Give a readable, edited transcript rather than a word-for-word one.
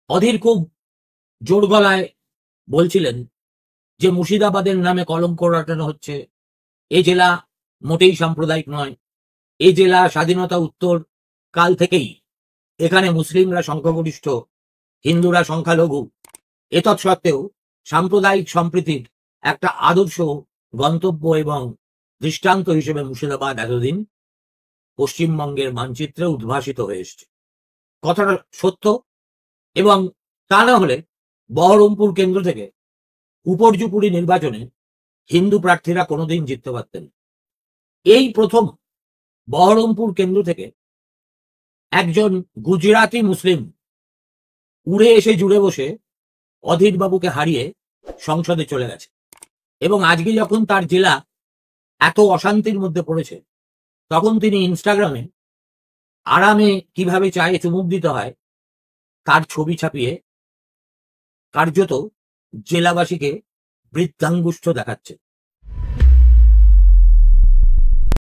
অধীর খুব জোর গলায় বলছিলেন যে মুর্শিদাবাদের নামে কলঙ্ক রটানো হচ্ছে, এ জেলা মোটেই সাম্প্রদায়িক নয়, এ জেলা স্বাধীনতা উত্তর কাল থেকেই এখানে মুসলিমরা সংখ্যাগরিষ্ঠ, হিন্দুরা সংখ্যালঘু। এতৎসত্ত্বেও সাম্প্রদায়িক সম্প্রীতির একটা আদর্শ গন্তব্য এবং দৃষ্টান্ত হিসেবে মুর্শিদাবাদ এতদিন পশ্চিমবঙ্গের মানচিত্রে উদ্ভাসিত হয়ে এসছে। কথাটা সত্য, এবং তা না হলে বহরমপুর কেন্দ্র থেকে উপর্যুপুরি নির্বাচনে হিন্দু প্রার্থীরা কোনোদিন জিততে পারতেন। এই প্রথম বহরমপুর কেন্দ্র থেকে একজন গুজরাটি মুসলিম উড়ে এসে জুড়ে বসে অধীর বাবুকে হারিয়ে সংসদে চলে গেছে, এবং আজকে যখন তার জেলা এত অশান্তির মধ্যে পড়েছে, তখন তিনি ইনস্টাগ্রামে আরামে কিভাবে চায়ে চুমুক দিতে হয় তার ছবি ছাপিয়ে কার্যত জেলাবাসীকে বৃদ্ধাঙ্গুষ্ঠ দেখাচ্ছে।